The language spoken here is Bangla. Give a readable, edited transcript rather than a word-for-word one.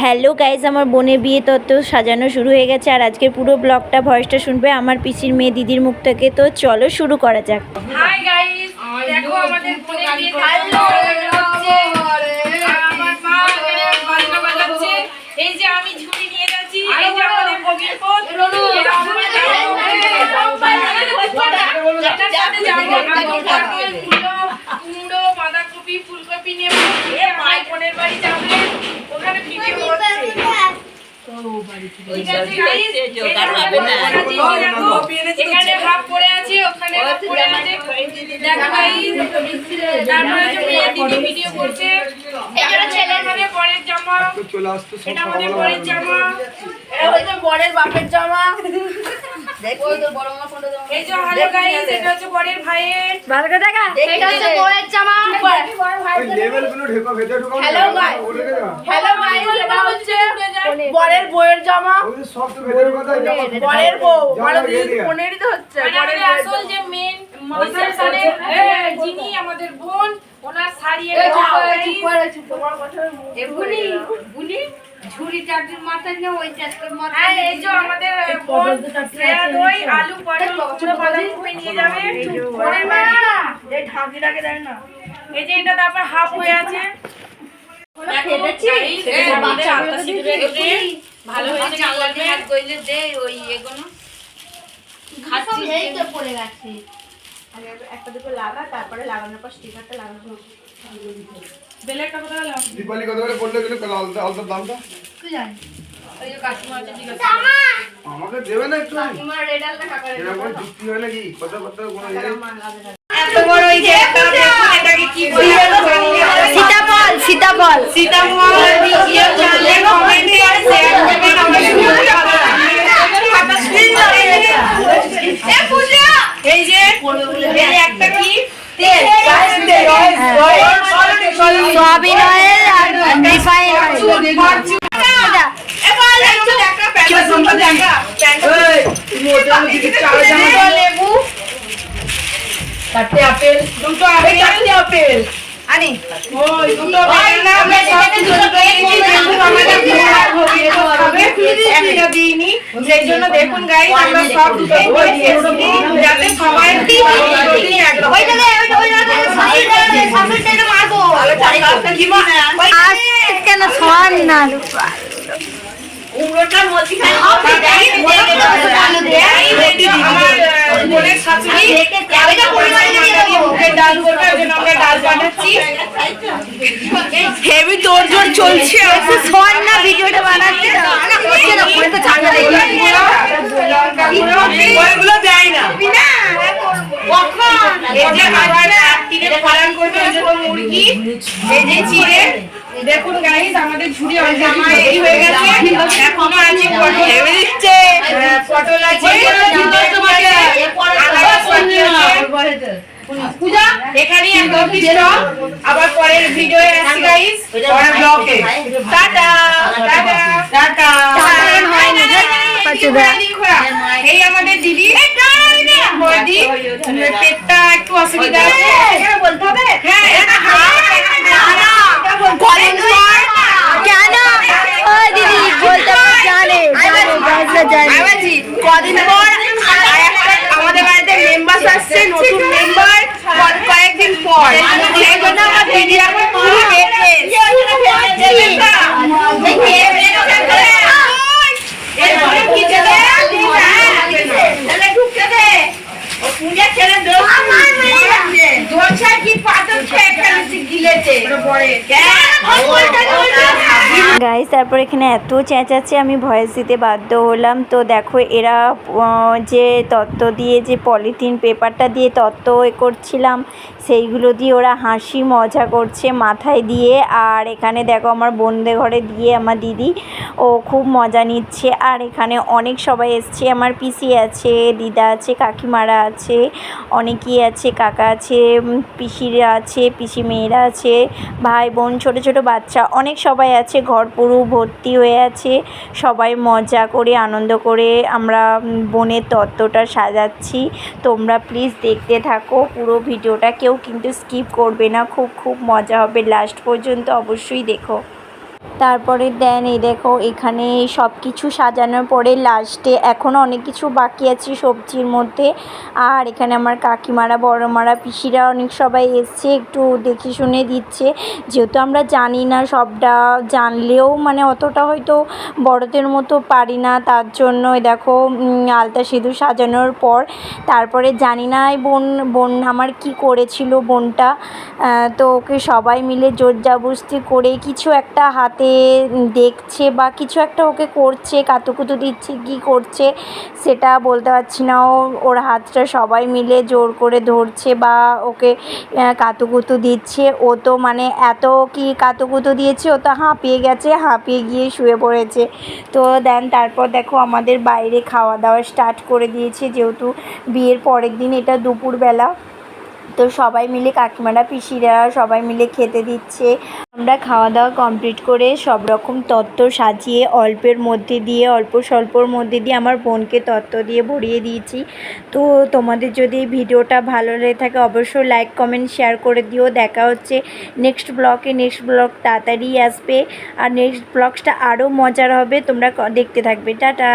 হ্যালো গাইজ, আমার বোনের বিয়ে তত্ত্ব সাজানো শুরু হয়ে গেছে। আর আজকের পুরো ব্লগটা ভয়েসটা শুনবে আমার পিসির মেয়ে দিদির মুখ থেকে। তো চলো শুরু করা যাক। হাই গাইস, দেখো আমাদের বোনের বিয়ে হচ্ছে। আমার মা এখানে বাজনা বাজাচ্ছে। এই যে আমি ঝুড়ি নিয়ে যাচ্ছি, এই যে আমাদের ভগির পথ। কুমড়ো, বাঁধাকপি, ফুলকপি নিয়ে মাই বোনের বাড়ি যাবে, ওখানে ভিডিও করছে। এখানে ভাব পড়ে আছে, ওখানে পড়ে আছে। দেখো গাইস, তারপরে যে মেয়ে দিদি ভিডিও করছে। এটা ছেলে মানে বরের জামা, এটা আমাদের বরের জামা, এটা হচ্ছে বরের বাপের জামা। দেখো তো বড় মামা ফটো দাও। এই যে হ্যালো গাইস, এটা হচ্ছে বরের ভাইয়ের। ভালো করে দেখা, এটা হচ্ছে বরের জামা। লেভেলগুলো ঢেকো, ভেতরে ঢোকাও। হ্যালো গাইস, এটা হচ্ছে বরের বউয়ের জামা। সব তো ভেতরে কথা, বরের বউ মানে বোনেরই তো হচ্ছে। বরের আসল যে মেন রিসেপশনের যিনি আমাদের বোন, ওনার শাড়ি এটা বুনি ঝুড়ি চাটুর মাথায় না, ওই চাটুর মাথায়। এই যে আমাদের বোন সেরা দই আলু পটল পুরো বাঁধাকপি নিয়ে যাবে। বোনের মা এই ঢাকিটাকে দেন না। এই যে এটা তারপর হাফ হয়ে আছে। ভালো হয়েছে, চাঙ্গা দিয়ে হাত কইলে দে ওই এগুলো খাচ্ছি এই তো পড়ে গেছে। আগে একটা দুটো লাগা, তারপরে লাগানোর পর স্টিকারটা লাগানো হবে। বেলেটটা কত হলো? দীপালি কত করে পড়লে গেল আলতার দামটা কি জানি। ওই যে কাস্টমার আছে, ঠিক আছে আমাকে দেবে না একটু? কাস্টমার রেড আলটা কাকা রেড এরকম যুক্তি হয় নাকি? কত কত কোন এত বড় এই যে একটা দেখুন, এটাকে কি বলে জানি না। সীতাফল সীতাফল সীতাফল ভিডিও চ্যানেলে কমেন্টে আর শেয়ার করবেন। আমরা শুরু করব। এই যে এই একটা কি তেল, সয়াবিন অয়েল আর রিফাইন অয়েল। লেবু, চারটে আপেল, দুটো আপেল, চারটে আপেল আনি, ওই দুটো বেদানা, আমরা সব দুটো পেয়েছি। দেখুন আমাদের ভগিয়ে হবে একটা দিইনি, সেই জন্য দেখুন গাইস আমরা সব দুটো করে দিয়েছি যাতে সবাই প্রোটিন একদম। ওইটা দে, ওইটা সামনেটা মারবো। আজ কেন সন না উমরোটা মতি খাই ভালো দে। এই আমার বোনের শাশুড়ি এটা পরিমাণে দিয়ে দেব। মুখের ডাল করবে, ওই জন্য আমরা ডাল বানাচ্ছি। হেভি তোড়জোড় চলছে। আচ্ছা সন না ভিডিওটা বানাচ্ছি না, না হচ্ছে না, পুরো তো ঝামেলা দেখি। লঙ্কা গুঁড়ো ওইগুলো দেয় না না কখন। এই যে আবার রাত্রিরে পালন করবে, ওই জন্য মুরগি এই যে চিড়ে। দেখুন গাইস আমাদের ঝুড়ি অলরেডি রেডি হয়ে গেছে। এখনো আছে পটল, ভেবে দিচ্ছে পটল আছে, পূজা এখানে একদম স্টপ। আবার পরের ভিডিওয়ে আসি গাইস, পরের ব্লগে। Tata tata tata. এই আমাদের দিদি বৌদি, পেটটা একটু অসুবিধা আছে, বলতে হবে। হ্যাঁ কদিন পর কেন ও দিদি বলতে জানে কদিন পর আমাদের বাড়িতে মেম্বার আসছে, নতুন মেম্বার কয়েকদিন পর। সেই জন্য আমার দিদি এখন পুরো গাইস তারপর এখানে এত চেঁচাচ্ছে, আমি ভয়েস দিতে বাধ্য হলাম। তো দেখো এরা যে তত্ত্ব দিয়ে, যে পলিথিন পেপারটা দিয়ে তত্ত্ব করছিলাম, সেইগুলো দিয়ে ওরা হাসি মজা করছে মাথায় দিয়ে। আর এখানে দেখো আমার বোনদের ঘরে দিয়ে আমার দিদি ও খুব মজা নিচ্ছে। আর এখানে অনেক সবাই এসছে, আমার পিসি আছে, দিদা আছে, কাকিমারা আছে, অনেকেই আছে, কাকা আছে, পিসিরা আছে, পিসি মেয়েরা আছে, ভাই বোন, ছোট ছোট বাচ্চা, অনেক সবাই আছে। ঘর পুরো ভর্তি হয়ে আছে, সবাই মজা করে আনন্দ করে আমরা বোনের তত্ত্বটা সাজাচ্ছি। তোমরা প্লিজ দেখতে থাকো পুরো ভিডিওটা, কেউ কিন্তু স্কিপ করবে না, খুব খুব মজা হবে, লাস্ট পর্যন্ত অবশ্যই দেখো। তারপরে দেন এই দেখো এখানে সব কিছু সাজানোর পরে লাস্টে এখনও অনেক কিছু বাকি আছে সবজির মধ্যে। আর এখানে আমার কাকিমারা, বড়মারা, পিসিরা অনেক সবাই এসছে, একটু দেখে শুনে দিচ্ছে, যেহেতু আমরা জানি না সবটা, জানলেও মানে অতটা হয়তো বড়দের মতো পারি না, তার জন্য দেখো আলতা সিঁদুর সাজানোর পর তারপরে জানি না বোন আমার কি করেছিল বোনটা, তো ওকে সবাই মিলে জোর জবরদস্তি করে কিছু একটা হাতে দেখছে বা কিছু একটা ওকে করছে, কাতুকুতু দিচ্ছে, কি করছে সেটা বলতে পারছি না। ওর হাতটা সবাই মিলে জোর করে ধরছে বা ওকে কাতুকুতু দিচ্ছে। ও তো মানে এত কি কাতুকুতু দিয়েছে, ও তো হাঁপিয়ে গেছে, হাঁপিয়ে গিয়ে শুয়ে পড়েছে। তো দেন তারপর দেখো আমাদের বাইরে খাওয়া দাওয়া স্টার্ট করে দিয়েছে, যেহেতু বিয়ের পরের দিন এটা দুপুরবেলা। তো সবাই মিলে কাকিমারা, পিসিরা সবাই মিলে খেতে দিচ্ছে। আমরা খাওয়া দাওয়া কমপ্লিট করে সব রকম তত্ত্ব সাজিয়ে অল্পের মধ্যে দিয়ে, অল্প স্বল্পর মধ্যে দিয়ে আমার বোনকে তত্ত্ব দিয়ে ভরিয়ে দিয়েছি। তো তোমাদের যদি এই ভিডিওটা ভালো লেগে থাকে অবশ্যই লাইক, কমেন্ট, শেয়ার করে দিও। দেখা হচ্ছে নেক্সট ব্লগ তাড়াতাড়ি আসবে, আর নেক্সট ব্লগটা আরও মজার হবে, তোমরা দেখতে থাকবে। টাটা।